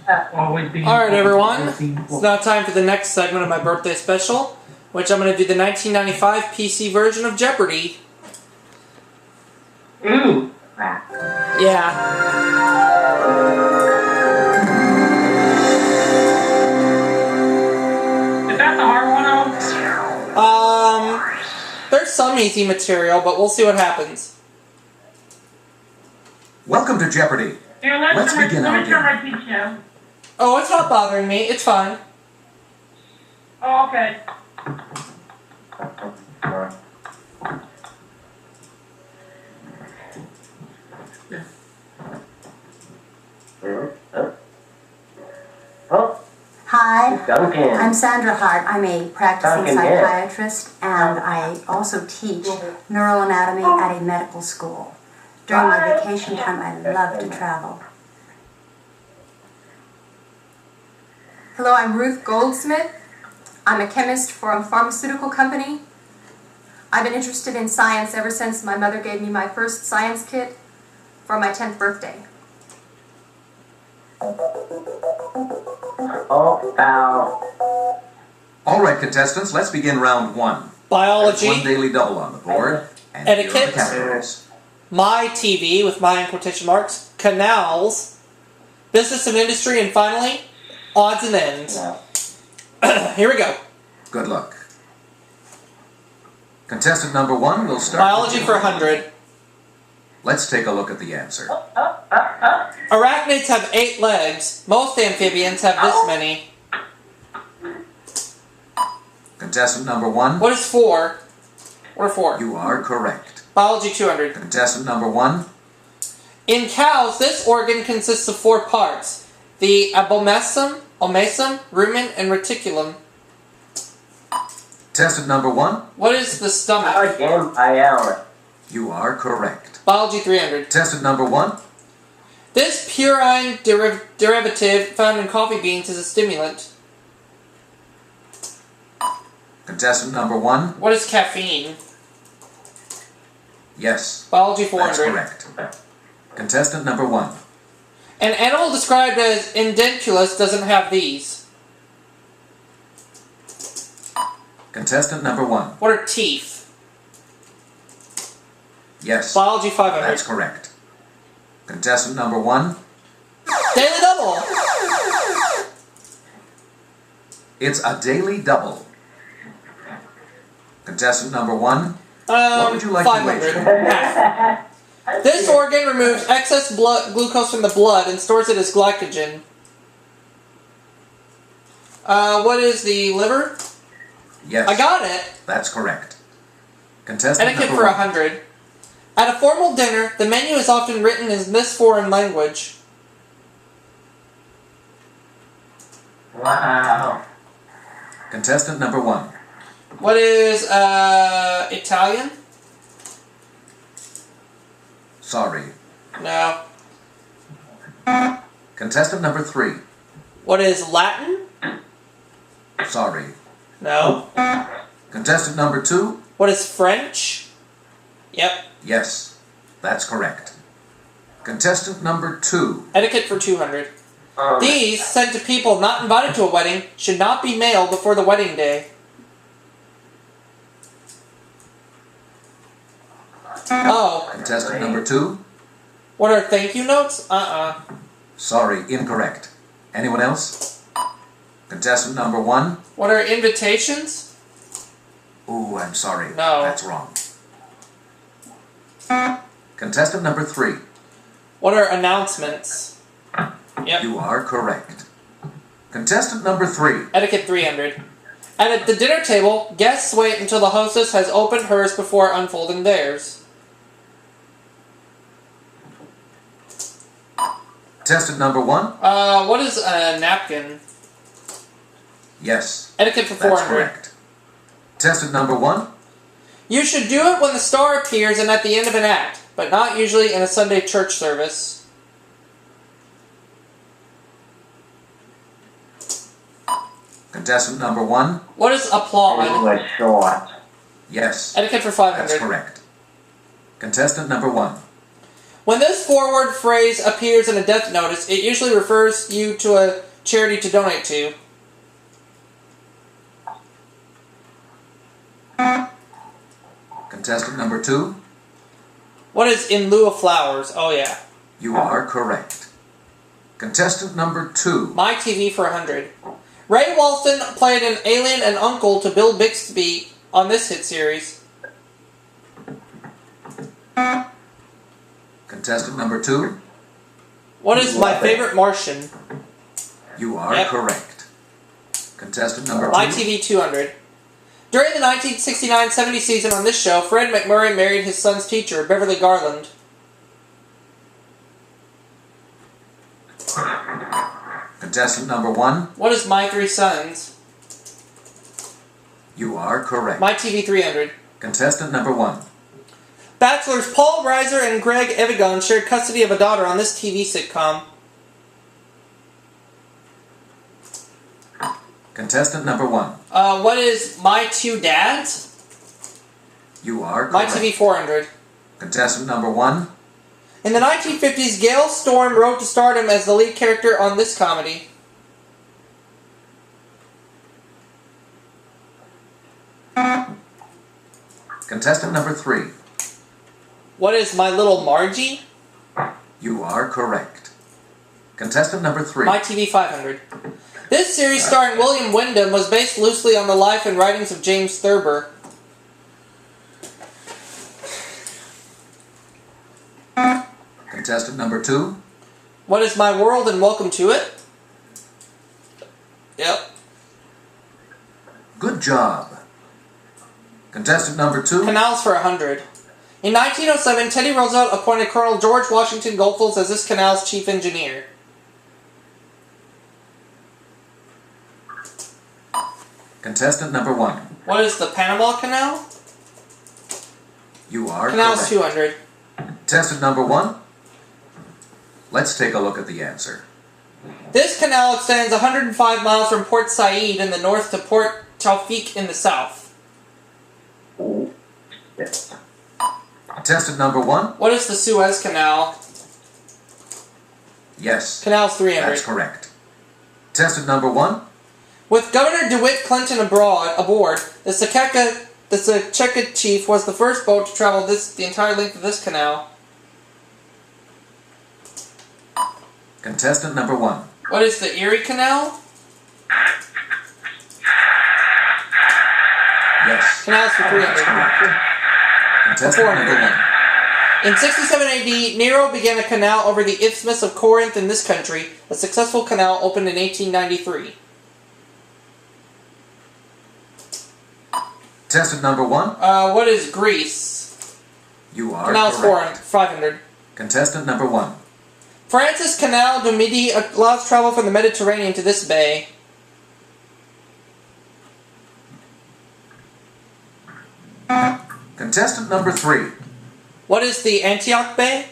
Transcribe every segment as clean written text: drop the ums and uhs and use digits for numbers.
Alright everyone, it's now time for the next segment of my birthday special, which I'm going to do the 1995 PC version of Jeopardy! Ooh! Yeah. Is that the hard one, there's some easy material, but we'll see what happens. Welcome to Jeopardy! Here, Let's begin our turn my game. TV show. Oh, it's not bothering me, it's fine. Oh, okay. Hi, I'm Sandra Hart. I'm a practicing psychiatrist and I also teach neuroanatomy at a medical school. During my vacation time, I love to travel. Hello, I'm Ruth Goldsmith. I'm a chemist for a pharmaceutical company. I've been interested in science ever since my mother gave me my first science kit for my 10th birthday. Oh, ow. All right, contestants, let's begin round one. Biology. There's one daily double on the board. And here are Etiquette. the categories. My TV, with my in quotation marks, canals, business and industry, and finally, odds and ends. Here we go. Good luck. Contestant number one will start. Biology for 100. Let's take a look at the answer. Arachnids have 8 legs. Most amphibians have this many. Contestant number one. What is 4? What are 4? You are correct. Biology 200. Contestant number one. In cows, this organ consists of 4 parts. The abomasum, rumen, and reticulum. Contestant number one. What is the stomach? You are correct. Biology 300. Contestant number one. This purine derivative found in coffee beans is a stimulant. Contestant number one. What is caffeine? Yes. Biology 400. That's correct. Contestant number one. An animal described as indenculus doesn't have these. Contestant number one. What are teeth? Yes. Biology 500. That's correct. Contestant number one. Daily double! It's a daily double. Contestant number one. What would you like 500. to wager? This organ removes excess glucose from the blood and stores it as glycogen. What is the liver? Yes. I got it! That's correct. Contestant Etiquette number for one. 100. At a formal dinner, the menu is often written in this foreign language. Wow. Contestant number one. What is, Italian? Sorry. No. Contestant number three. What is Latin? Sorry. No. Contestant number two. What is French? Yep. Yes, that's correct. Contestant number two. Etiquette for 200. These, sent to people not invited to a wedding, should not be mailed before the wedding day. Oh. Contestant number two. What are thank you notes? Sorry, incorrect. Anyone else? Contestant number one. What are invitations? Ooh, I'm sorry. No. That's wrong. Contestant number three. What are announcements? Yep. You are correct. Contestant number three. Etiquette 300. And at the dinner table, guests wait until the hostess has opened hers before unfolding theirs. Contestant number one. What is a napkin? Yes. Etiquette for That's 400. correct. Contestant number one. You should do it when the star appears and at the end of an act, but not usually in a Sunday church service. Contestant number one. What is applaud? Yes. Etiquette for 500. That's correct. Contestant number one. When this forward phrase appears in a death notice, it usually refers you to a charity to donate to. Contestant number 2. What is in lieu of flowers? Oh, yeah. You are correct. Contestant number 2. My TV for 100. Ray Walston played an alien and uncle to Bill Bixby on this hit series. Contestant number 2. What is My Favorite Martian? You are correct. Contestant number 2. My TV 200. During the 1969-70 season on this show, Fred McMurray married his son's teacher, Beverly Garland. Contestant number 1. What is My Three Sons? You are correct. My TV 300. Contestant number 1. Bachelors Paul Reiser and Greg Evigan shared custody of a daughter on this TV sitcom. Contestant number 1. What is My Two Dads? You are My correct. TV 400. Contestant number 1. In the 1950s, Gail Storm rose to stardom as the lead character on this comedy. Contestant number 3. What is My Little Margie? You are correct. Contestant number 3. My TV 500. This series starring William Wyndham was based loosely on the life and writings of James Thurber. Contestant number 2. What is My World and Welcome to It? Yep. Good job. Contestant number 2. Canals for 100. In 1907, Teddy Roosevelt appointed Colonel George Washington Goldfuss as this canal's chief engineer. Contestant number 1. What is the Panama Canal? You are Canal's correct. 200. Contestant number 1. Let's take a look at the answer. This canal extends 105 miles from Port Said in the north to Port Taufik in the south. Contestant number 1. What is the Suez Canal? Yes. Canal's 300. That's correct. Contestant number 1. With Governor DeWitt Clinton aboard, the Sakeka chief was the first boat to travel the entire length of this canal. Contestant number 1. What is the Erie Canal? Yes. Canal's for 300. Contestant number 1. In 67 AD, Nero began a canal over the Isthmus of Corinth in this country. A successful canal opened in 1893. Contestant number 1. What is Greece? You are Canal's correct. 500. Contestant number 1. France's Canal du Midi allows travel from the Mediterranean to this bay. Contestant number 3. What is the Antioch Bay?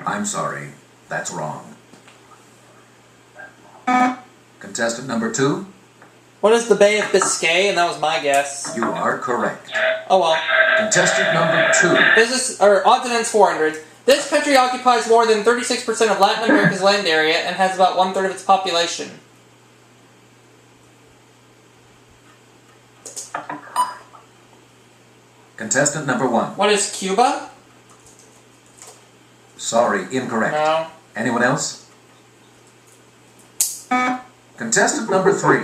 I'm sorry. That's wrong. Contestant number 2. What is the Bay of Biscay? And that was my guess. You are correct. Oh well. Contestant number 2. Odds and ends 400. This country occupies more than 36% of Latin America's land area and has about 1/3 of its population. Contestant number 1. What is Cuba? Sorry, incorrect. No. Anyone else? Contestant number 3.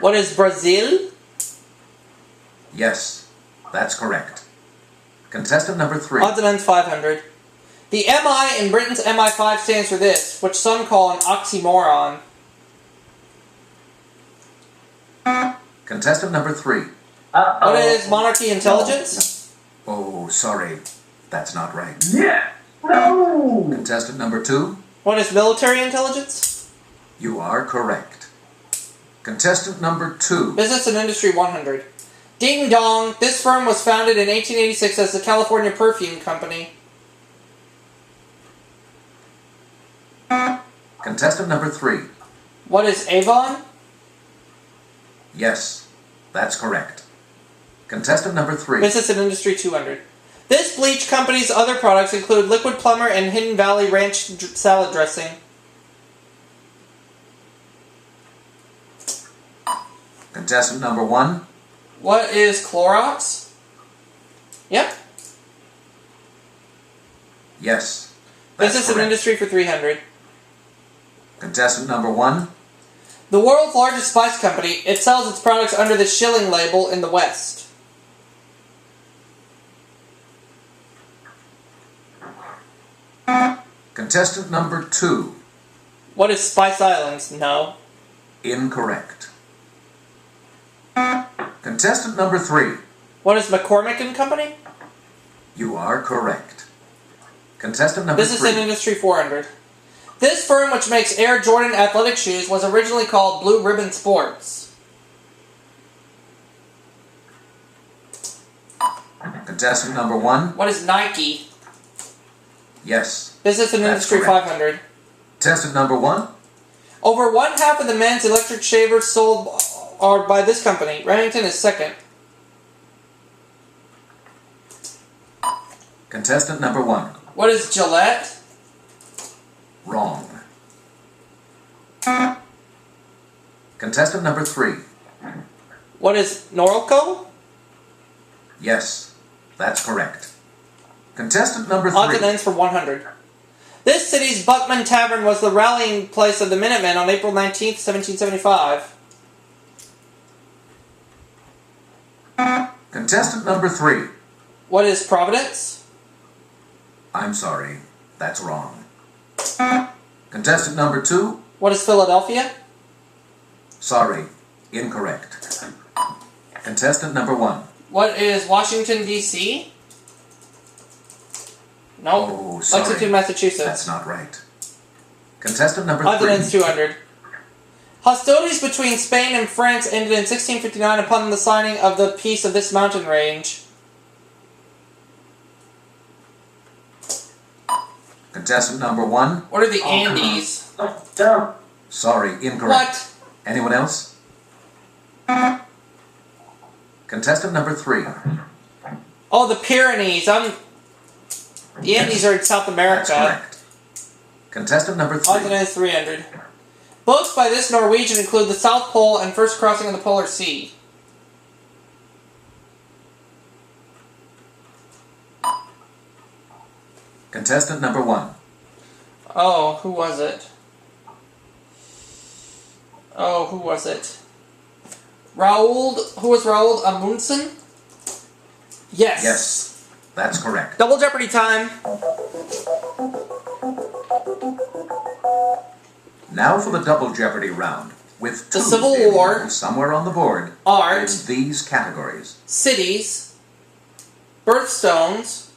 What is Brazil? Yes, that's correct. Contestant number 3. Odds and ends 500. The MI in Britain's MI5 stands for this, which some call an oxymoron. Contestant number 3. What is monarchy intelligence? Oh, sorry. That's not right. Yeah. No. Contestant number 2. What is military intelligence? You are correct. Contestant number 2. Business and Industry 100. Ding dong, this firm was founded in 1886 as the California Perfume Company. Contestant number 3. What is Avon? Yes, that's correct. Contestant number 3. Business and Industry 200. This bleach company's other products include Liquid Plumber and Hidden Valley Ranch salad dressing. Contestant number 1. What is Clorox? Yep. Yes. That's Business and correct. industry for 300. Contestant number 1. The world's largest spice company. It sells its products under the Shilling label in the West. Contestant number 2. What is Spice Islands? No. Incorrect. Contestant number 3. What is McCormick and Company? You are correct. Contestant number Business 3. and industry 400. This firm, which makes Air Jordan athletic shoes, was originally called Blue Ribbon Sports. Contestant number 1. What is Nike? Yes. Business and That's industry correct. 500. Contestant number 1. Over one half of the men's electric shavers sold are by this company. Remington is second. Contestant number 1. What is Gillette? Wrong. Contestant number 3. What is Norco? Yes, that's correct. Contestant number Odds and 3. ends for 100. This city's Buckman Tavern was the rallying place of the Minutemen on April 19th, 1775. Contestant number 3. What is Providence? I'm sorry, that's wrong. Contestant number 2. What is Philadelphia? Sorry, incorrect. Contestant number 1. What is Washington, D.C.? Nope. Oh, sorry. Lexington, Massachusetts. That's not right. Contestant number Odds and 3. ends 200. Hostilities between Spain and France ended in 1659 upon the signing of the Peace of this mountain range. Contestant number 1. What are the Andes? Sorry, incorrect. What? Anyone else? Contestant number 3. Oh, the Pyrenees. The Andes are in South America. That's correct. Contestant number Odds and 3. ends 300. Boats by this Norwegian include the South Pole and first crossing of the Polar Sea. Contestant number 1. Oh, who was it? Oh, who was it? Who was Raoul Amundsen? Yes. Yes, that's correct. Double Jeopardy time. Now for the double jeopardy round, with The two Civil in War, somewhere on the board art, in these categories. cities, birthstones,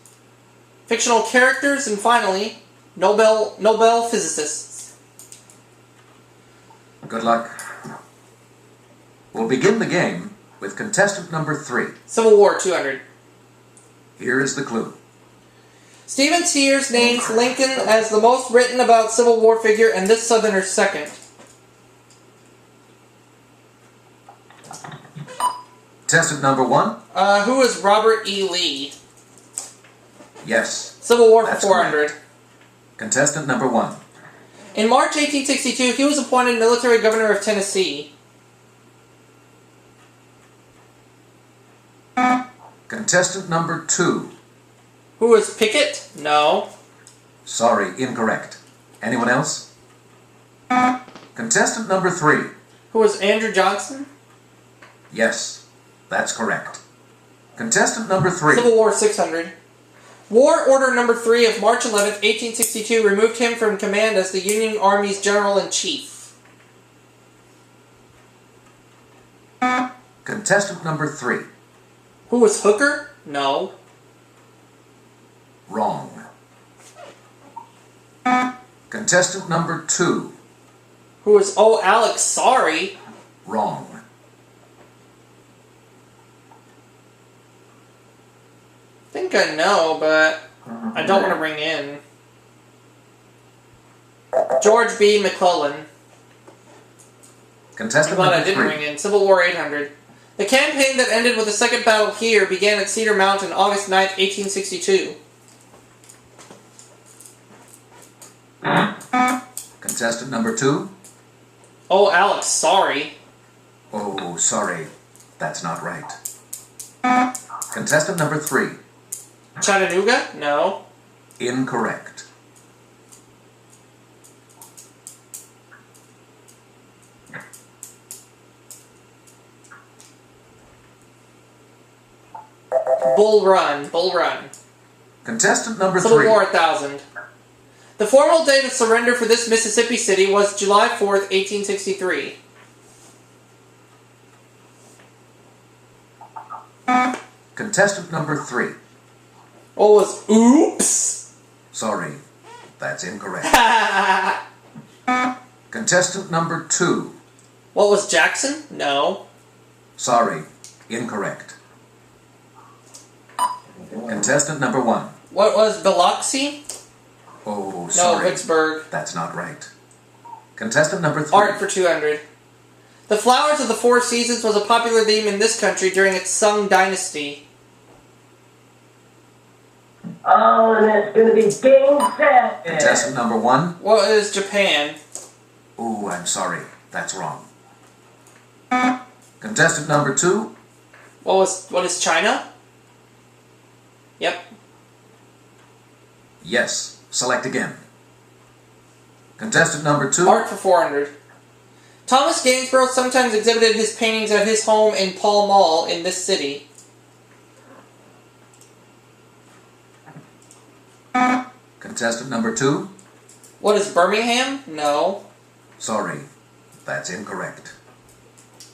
fictional characters, and finally, Nobel physicists. Good luck. We'll begin the game with contestant number 3. Civil War 200. Here is the clue. Stephen Sears names Lincoln as the most written about Civil War figure, and this Southerner's second. Contestant number 1. Who is Robert E. Lee? Yes. Civil War for That's 400. correct. Contestant number 1. In March 1862, he was appointed military governor of Tennessee. Contestant number 2. Who is Pickett? No. Sorry, incorrect. Anyone else? Contestant number 3. Who is Andrew Johnson? Yes, that's correct. Contestant number 3. Civil War 600. War Order Number 3 of March 11th, 1862 removed him from command as the Union Army's General-in-Chief. Contestant number 3. Who was Hooker? No. Wrong. Contestant number 2. Who was, oh, Alex, sorry. Wrong. I think I know, but I don't want to ring in. George B. McClellan. I'm Contestant glad I number didn't 3. ring in. Civil War 800. The campaign that ended with the Second Battle Here began at Cedar Mountain August 9th, 1862. Contestant number 2. Oh, Alex, sorry. Oh, sorry. That's not right. Contestant number 3. Chattanooga? No. Incorrect. Bull Run. Bull Run. Contestant number Civil 3. War 1000. The formal date of surrender for this Mississippi city was July 4th, 1863. Contestant number 3. What was oops? Sorry, that's incorrect. Contestant number 2. What was Jackson? No. Sorry, incorrect. Contestant number 1. What was Biloxi? Oh, sorry. No, Vicksburg. That's not right. Contestant number 3. Art for 200. The Flowers of the Four Seasons was a popular theme in this country during its Sung dynasty. Oh, and it's going to be game set. Contestant number 1. What is Japan? Oh, I'm sorry. That's wrong. Contestant number 2. What is China? Yep. Yes. Select again. Contestant number 2. Art for 400. Thomas Gainsborough sometimes exhibited his paintings at his home in Pall Mall in this city. Contestant number 2. What is Birmingham? No. Sorry. That's incorrect.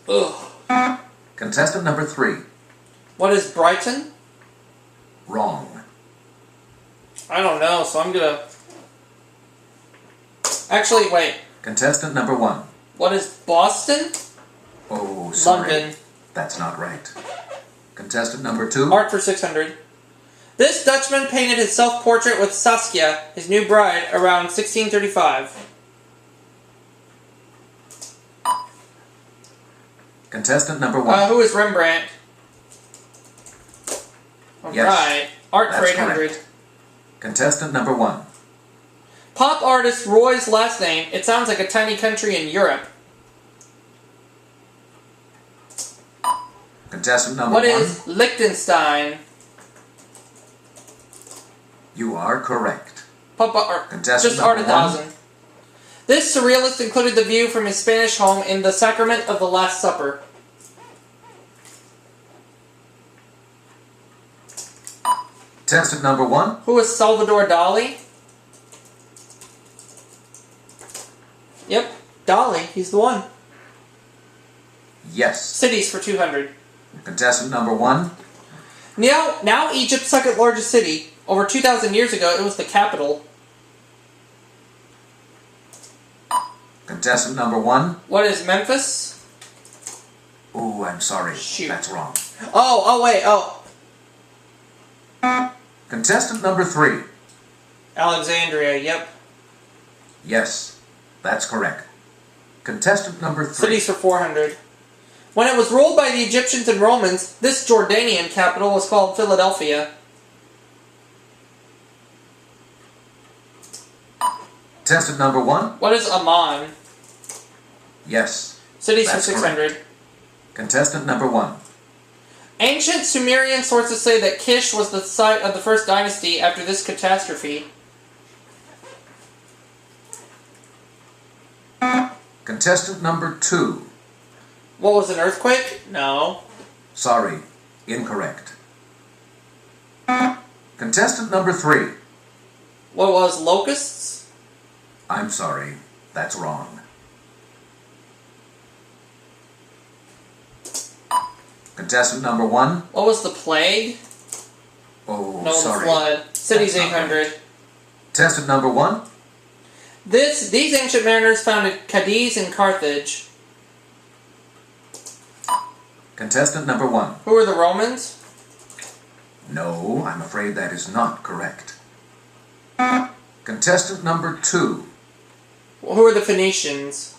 Ugh. Contestant number 3. What is Brighton? Wrong. I don't know, so I'm gonna... Actually, wait. Contestant number 1. What is Boston? Oh, sorry. London. That's not right. Contestant number 2. Art for 600. This Dutchman painted his self-portrait with Saskia, his new bride, around 1635. Contestant number 1. Who is Rembrandt? Yes, Alright. Art for that's 800. correct. Contestant number 1. Pop artist Roy's last name. It sounds like a tiny country in Europe. Contestant number 1. What is Liechtenstein? You are correct. Pop art. Contestant Just Art number 1000. This surrealist included the view from his Spanish home in The Sacrament of the Last Supper. Contestant number 1. Who is Salvador Dali? Yep, Dali. He's the one. Yes. Cities for 200. Contestant number 1. Now Egypt's second largest city. Over 2,000 years ago, it was the capital. Contestant number 1. What is Memphis? Oh, I'm sorry. Shoot. That's wrong. Wait. Contestant number 3. Alexandria, yep. Yes, that's correct. Contestant number 3. Cities for 400. When it was ruled by the Egyptians and Romans, this Jordanian capital was called Philadelphia. Contestant number 1. What is Amman? Yes. Cities for that's 600. correct. Contestant number 1. Ancient Sumerian sources say that Kish was the site of the first dynasty after this catastrophe. Contestant number 2. What was an earthquake? No. Sorry, incorrect. Contestant number 3. What was locusts? I'm sorry, that's wrong. Contestant number 1. What was the plague? Oh, No, sorry. the flood. Cities That's not 800. right. Contestant number 1. These ancient mariners founded Cadiz in Carthage. Contestant number 1. Who were the Romans? No, I'm afraid that is not correct. Contestant number 2. Who were the Phoenicians?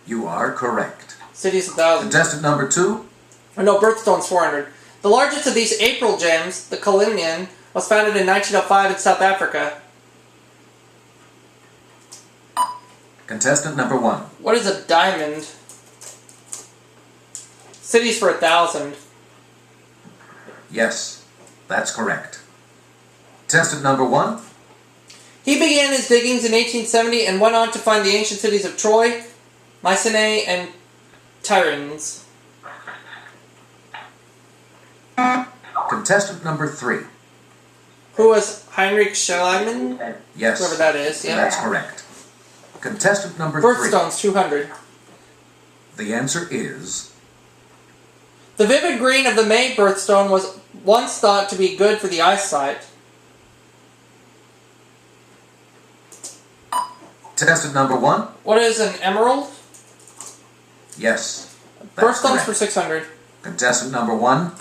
You are correct. Cities 1,000. Contestant number 2. Oh, no, birthstone's 400. The largest of these April gems, the Kalinian, was founded in 1905 in South Africa. Contestant number 1. What is a diamond? Cities for 1,000. Yes, that's correct. Contestant number 1. He began his diggings in 1870 and went on to find the ancient cities of Troy, Mycenae, and Tiryns. Contestant number 3. Who was Heinrich Schliemann? Yes, Whoever that is, yeah. that's correct. Contestant number 3. Birthstone's 200. The answer is... The vivid green of the May birthstone was once thought to be good for the eyesight. Contestant number 1. What is an emerald? Yes, that's Birthstone's correct. for 600. Contestant number 1.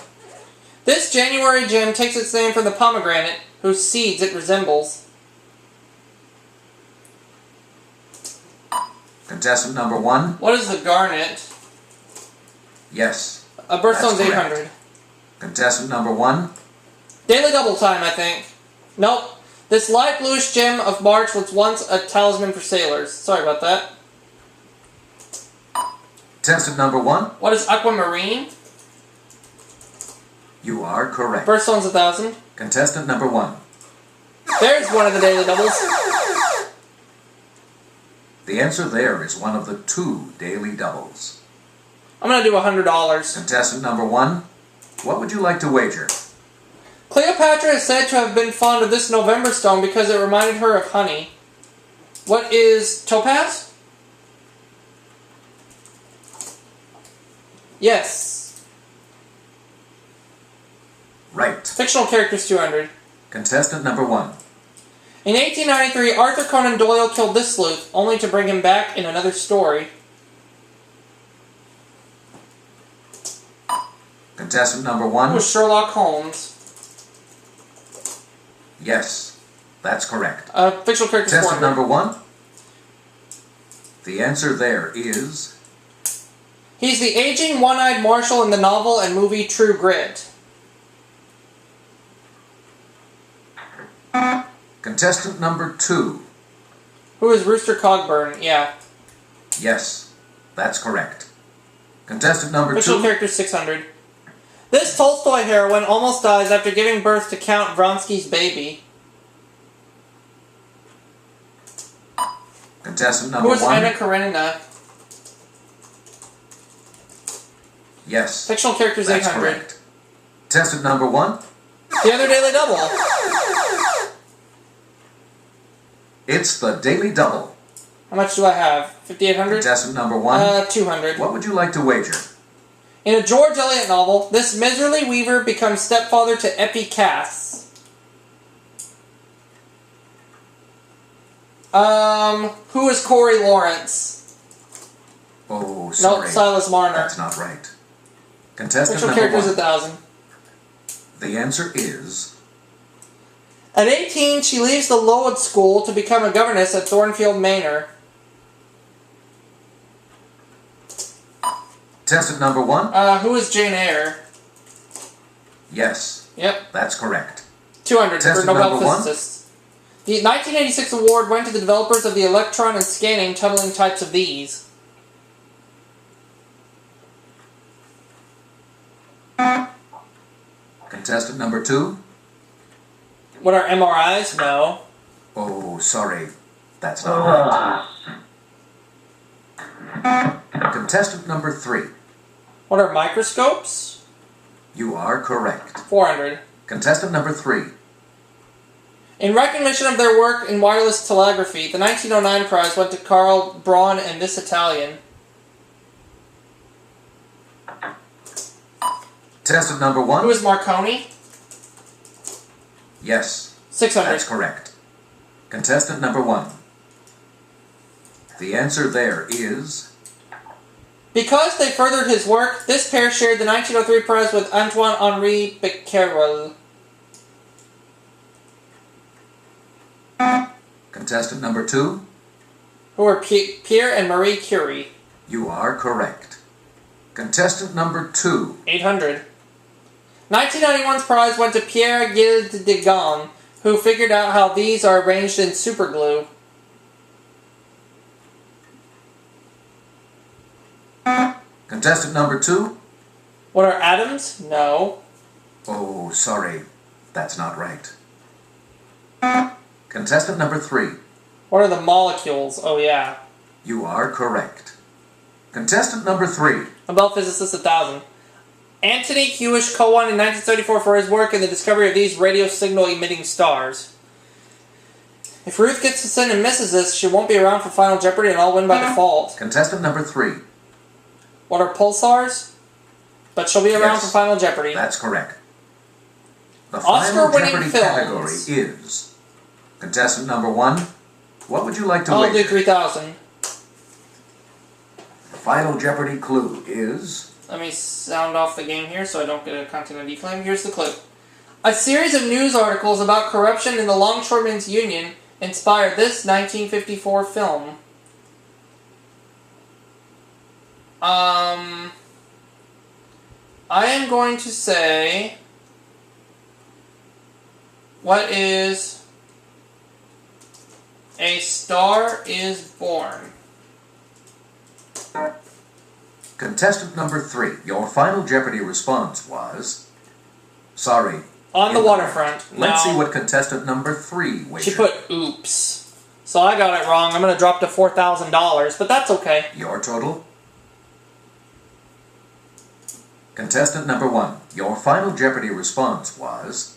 This January gem takes its name from the pomegranate, whose seeds it resembles. Contestant number 1. What is the garnet? Yes, A birthstone's that's correct. 800. Contestant number 1. Daily double time, I think. Nope. This light bluish gem of March was once a talisman for sailors. Sorry about that. Contestant number 1. What is aquamarine? You are correct. Birthstone's 1,000. Contestant number 1. There's one of the daily doubles. The answer there is one of the 2 daily doubles. I'm gonna do $100. Contestant number 1. What would you like to wager? Cleopatra is said to have been fond of this November stone because it reminded her of honey. What is topaz? Yes. Right. Fictional characters 200. Contestant number 1. In 1893, Arthur Conan Doyle killed this sleuth, only to bring him back in another story. Contestant number Who 1. was Sherlock Holmes? Yes, that's correct. Fictional characters Contestant 400. number 1. The answer there is... He's the aging one-eyed marshal in the novel and movie True Grit. Contestant number 2. Who is Rooster Cogburn? Yeah. Yes, that's correct. Contestant number Fictional 2. characters 600. This Tolstoy heroine almost dies after giving birth to Count Vronsky's baby. Contestant Who number is 1. Anna Karenina? Yes, Fictional characters that's 800. correct. Contestant number 1. The other daily double. It's the daily double. How much do I have? 5,800? Contestant number 1. 200. What would you like to wager? In a George Eliot novel, this miserly weaver becomes stepfather to Eppie Cass. Who is Corey Lawrence? Oh, sorry. Nope, Silas Marner. That's not right. Contestant Fictional number characters 1. 1,000. The answer is... At 18, she leaves the Lowood School to become a governess at Thornfield Manor. Contestant number 1. Who is Jane Eyre? Yes, Yep, that's correct. 200 for Contestant Nobel number 1. physicists. The 1986 award went to the developers of the electron and scanning tunneling types of these. Contestant number 2. What are MRIs? No. Oh, sorry. That's not right. Contestant number 3. What are microscopes? You are correct. 400. Contestant number 3. In recognition of their work in wireless telegraphy, the 1909 prize went to Carl Braun and this Italian. Contestant number 1. Who is Marconi? Yes, 600. that's correct. Contestant number 1. The answer there is... Because they furthered his work, this pair shared the 1903 prize with Antoine-Henri Becquerel. Contestant number 2. Who are Pierre and Marie Curie. You are correct. Contestant number 2. 800. 1991's prize went to Pierre Gilles de Degon, who figured out how these are arranged in superglue. Contestant number 2. What are atoms? No. Oh, sorry. That's not right. Contestant number 3. What are the molecules? Oh, yeah. You are correct. Contestant number 3. Nobel physicist 1000. Anthony Hewish co-won in 1934 for his work in the discovery of these radio signal emitting stars. If Ruth gets to sin and misses this, she won't be around for Final Jeopardy and I'll win by default. Contestant number 3. What are pulsars? But she'll be around for Final Jeopardy. That's correct. The Final Jeopardy category is contestant number 1. What would you like to I'll wager? do 3,000. The Final Jeopardy clue is... Let me sound off the game here so I don't get a continuity claim. Here's the clue. A series of news articles about corruption in the Longshoremen's Union inspired this 1954 film. I am going to say... What is... A Star is Born? Contestant number 3. Your Final Jeopardy response was... Sorry. On the waterfront. Let's No. see what contestant number 3 wagered. She put oops. So I got it wrong. I'm going to drop to $4,000, but that's okay. Your total? Contestant number 1. Your Final Jeopardy response was...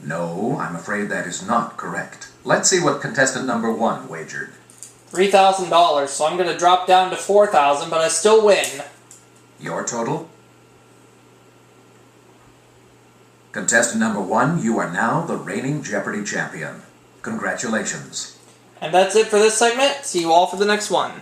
No, I'm afraid that is not correct. Let's see what contestant number 1 wagered. $3,000, so I'm going to drop down to $4,000, but I still win. Your total? Contestant number 1, you are now the reigning Jeopardy champion. Congratulations. And that's it for this segment. See you all for the next one.